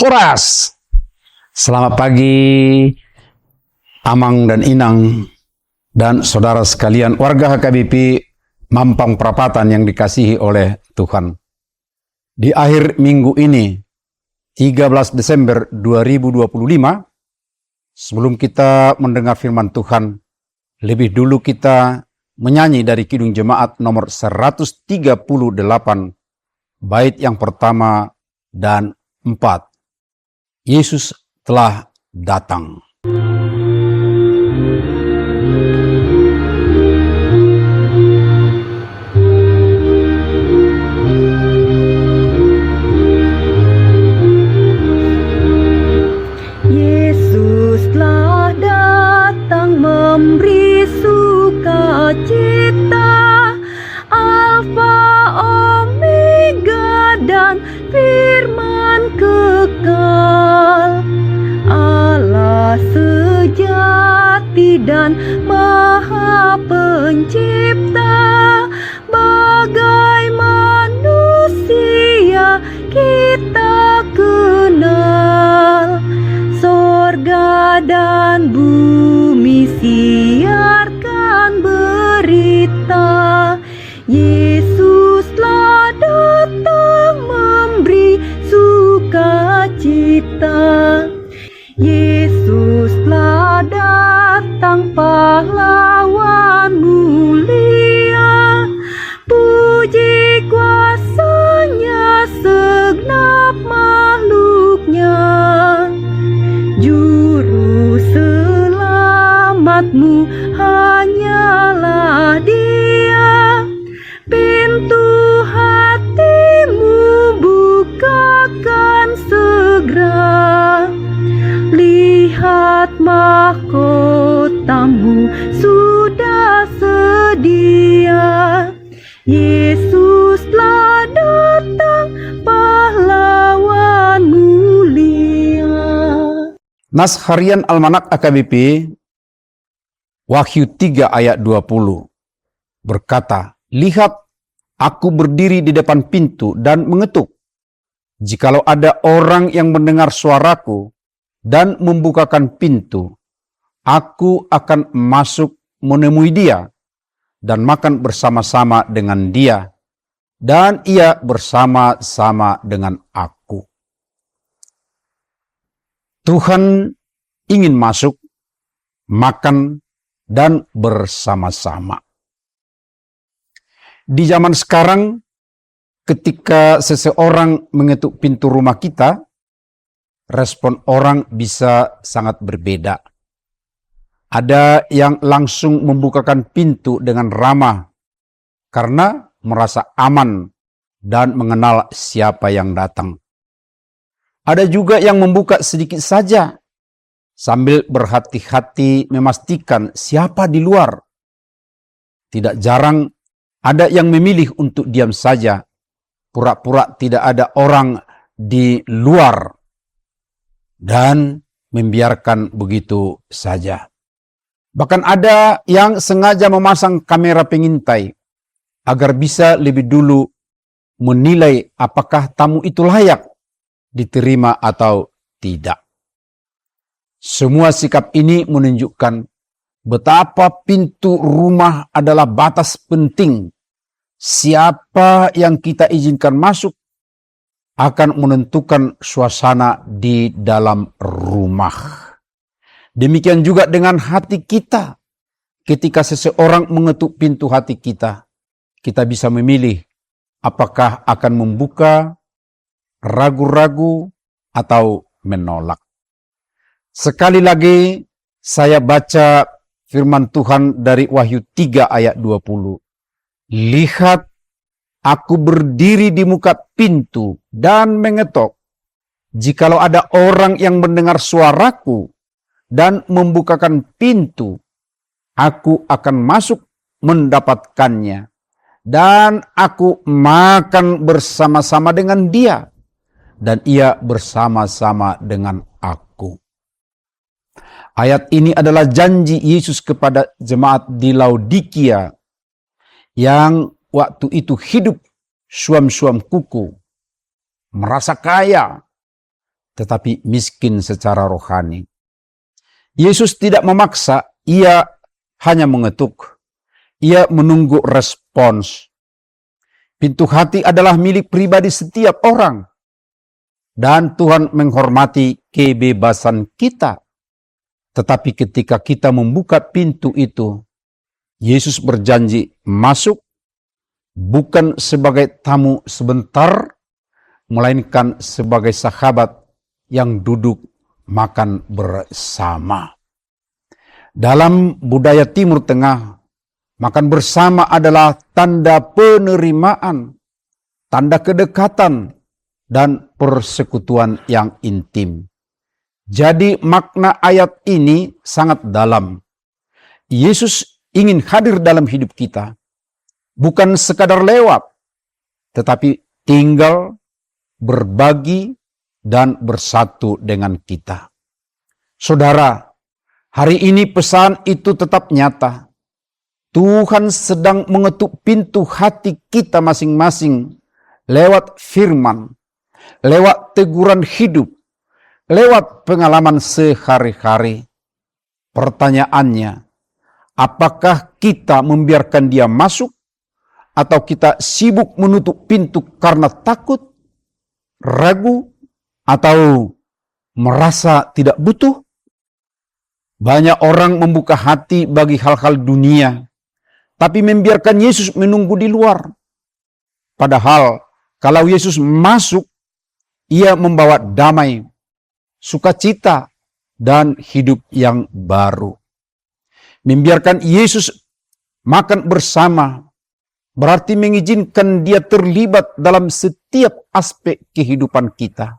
Horas. Selamat pagi Amang dan Inang dan saudara sekalian warga HKBP Mampang Perapatan yang dikasihi oleh Tuhan. Di akhir minggu ini 13 Desember 2025, sebelum kita mendengar firman Tuhan, lebih dulu kita menyanyi dari Kidung Jemaat nomor 138, bait yang pertama dan 4. Yesus telah datang. Yesus telah datang memberi sukacita, Alfa Omega dan firman kekal, Allah sejati dan Maha Pencipta. Bagai manusia kita kenal, sorga dan bumi siarkan berita, Yesus telah datang memberi sukacita. Yesus telah datang pahlawan mulia, puji kuasanya segenap makhluknya. Juru selamatmu hanyalah Dia, pintu hatimu bukakan segera. Lihat mahkotamu sudah sedia, Yesus telah datang pahlawan mulia. Nas Harian Almanak AKBP Wahyu 3 ayat 20 berkata, "Lihat, aku berdiri di depan pintu dan mengetuk. Jikalau ada orang yang mendengar suaraku dan membukakan pintu, aku akan masuk menemui dia dan makan bersama-sama dengan dia, dan ia bersama-sama dengan aku." Tuhan ingin masuk, makan, dan bersama-sama. Di zaman sekarang, ketika seseorang mengetuk pintu rumah kita, respon orang bisa sangat berbeda. Ada yang langsung membukakan pintu dengan ramah karena merasa aman dan mengenal siapa yang datang. Ada juga yang membuka sedikit saja sambil berhati-hati memastikan siapa di luar. Tidak jarang ada yang memilih untuk diam saja, pura-pura tidak ada orang di luar, dan membiarkan begitu saja. Bahkan ada yang sengaja memasang kamera pengintai agar bisa lebih dulu menilai apakah tamu itu layak diterima atau tidak. Semua sikap ini menunjukkan betapa pintu rumah adalah batas penting. Siapa yang kita izinkan masuk akan menentukan suasana di dalam rumah. Demikian juga dengan hati kita. Ketika seseorang mengetuk pintu hati kita, kita bisa memilih apakah akan membuka, ragu-ragu, atau menolak. Sekali lagi saya baca firman Tuhan dari Wahyu 3 ayat 20. "Lihat, aku berdiri di muka pintu dan mengetok. Jikalau ada orang yang mendengar suaraku dan membukakan pintu, aku akan masuk mendapatkannya, dan aku makan bersama-sama dengan dia, dan ia bersama-sama dengan aku." Ayat ini adalah janji Yesus kepada jemaat di Laodikia yang waktu itu hidup suam-suam kuku, merasa kaya, tetapi miskin secara rohani. Yesus tidak memaksa, ia hanya mengetuk. Ia menunggu respons. Pintu hati adalah milik pribadi setiap orang. Dan Tuhan menghormati kebebasan kita. Tetapi ketika kita membuka pintu itu, Yesus berjanji masuk bukan sebagai tamu sebentar, melainkan sebagai sahabat yang duduk makan bersama. Dalam budaya Timur Tengah, makan bersama adalah tanda penerimaan, tanda kedekatan, dan persekutuan yang intim. Jadi makna ayat ini sangat dalam. Yesus ingin hadir dalam hidup kita, bukan sekadar lewat, tetapi tinggal, berbagi, dan bersatu dengan kita. Saudara, hari ini pesan itu tetap nyata. Tuhan sedang mengetuk pintu hati kita masing-masing lewat firman, lewat teguran hidup, lewat pengalaman sehari-hari. Pertanyaannya, apakah kita membiarkan dia masuk atau kita sibuk menutup pintu karena takut, ragu, atau merasa tidak butuh? Banyak orang membuka hati bagi hal-hal dunia, tapi membiarkan Yesus menunggu di luar. Padahal kalau Yesus masuk, ia membawa damai, sukacita, dan hidup yang baru. Membiarkan Yesus makan bersama berarti mengizinkan dia terlibat dalam setiap aspek kehidupan kita.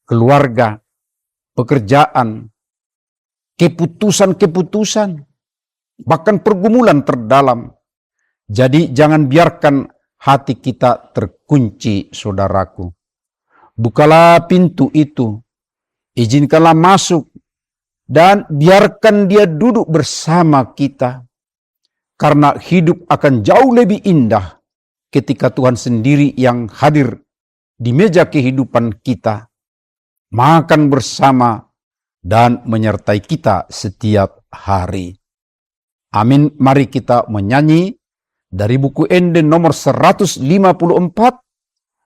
Keluarga, pekerjaan, keputusan-keputusan, bahkan pergumulan terdalam. Jadi jangan biarkan hati kita terkunci, saudaraku. Bukalah pintu itu, izinkanlah masuk, dan biarkan dia duduk bersama kita. Karena hidup akan jauh lebih indah ketika Tuhan sendiri yang hadir di meja kehidupan kita, makan bersama, dan menyertai kita setiap hari. Amin. Mari kita menyanyi dari buku Ende nomor 154,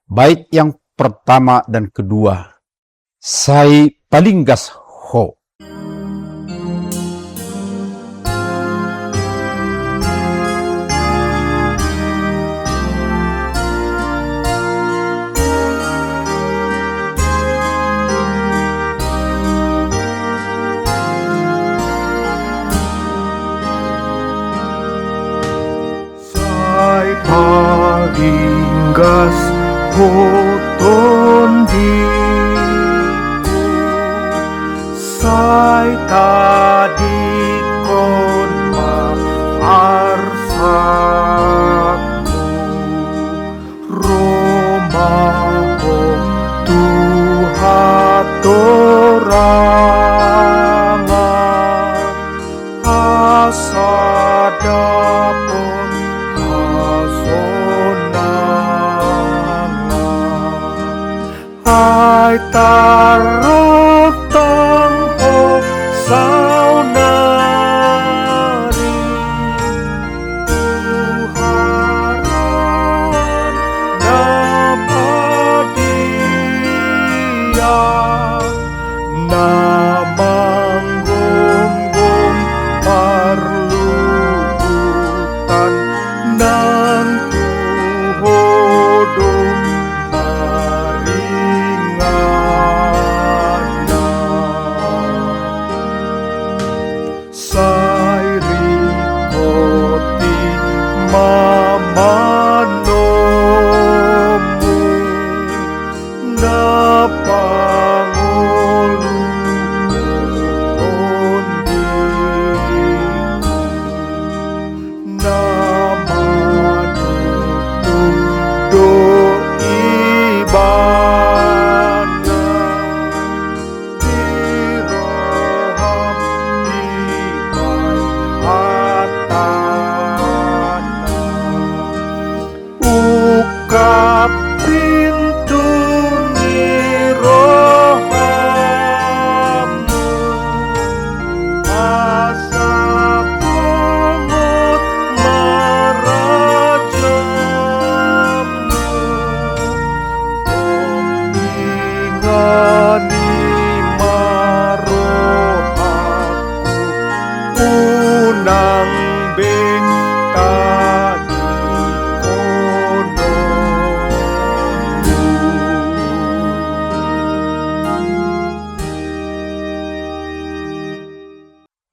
bait yang pertama dan kedua. Sai palinggas ho. Palinggas hoton diku, sai tadi kon maarsaku, romaho Tuhan torangan, asadapon ai tarok tang ho saunari Tuharan dapat dia namang gom-gom parlutan nan tuhodom maringan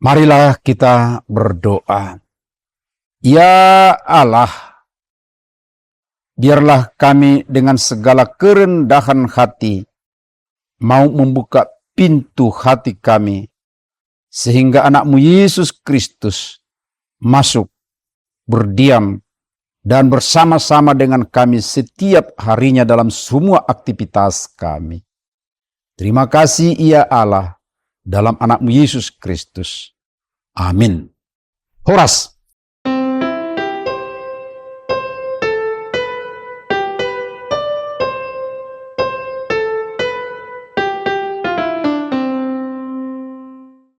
Marilah kita berdoa. Ya Allah, biarlah kami dengan segala kerendahan hati mau membuka pintu hati kami, sehingga anak-Mu Yesus Kristus masuk, berdiam, dan bersama-sama dengan kami setiap harinya dalam semua aktivitas kami. Terima kasih ya Allah, dalam anak-Mu Yesus Kristus. Amin. Horas.